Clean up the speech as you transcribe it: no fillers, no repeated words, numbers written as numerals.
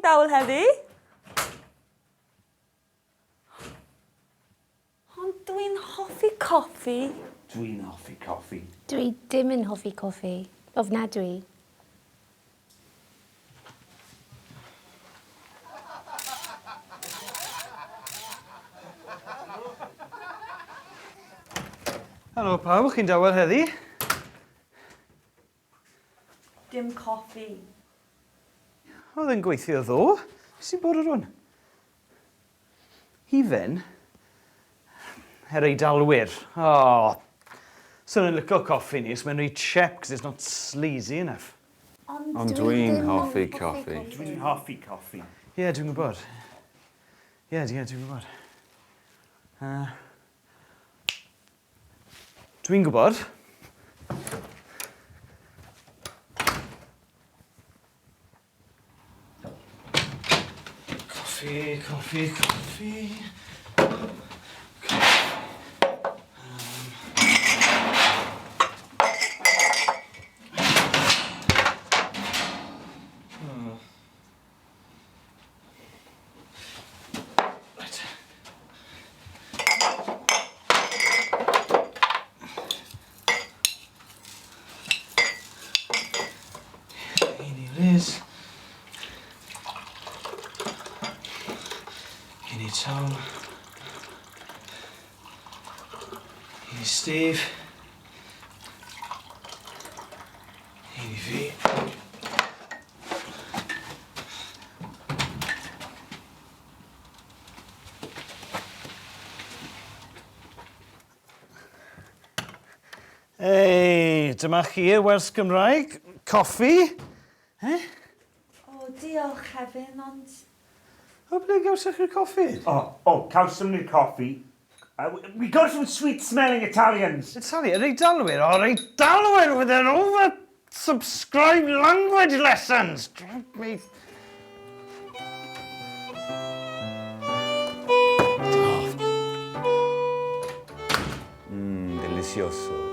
dawel heddi. Ond dwi'n hoffi coffi. Dwi'n hoffi coffi. Dwi ddim yn hoffi coffi. Ofnadwy. Helo pawb, chi'n dawel heddi? Dim coffi. Oedd e'n gweithio ddo. Sy'n bod ar hwn? Hefin? Her Dyw'r. So nhw'n licio coffi ni, so mae'n rhaid chep, because it's not sleazy enough. Ond dwi'n hoffi coffi. Dwi'n hoffi coffi. Ie, dwi'n gwybod. Ie, dwi'n gwybod. Dwi'n gwybod. Coffi. Liz. Here ni Tom. Here ni Steve. Here ni fi. Hey, dyma chi wers Gymraeg. Coffi. O, diolch Hefin, ond... O, ble gawsach chi'r coffi? Cawsom ni'r coffi. We got it from sweet-smelling Italians. Italian, Dyw'r? Dyw'r with their over-subscribed language lessons. Drive me... Delicioso.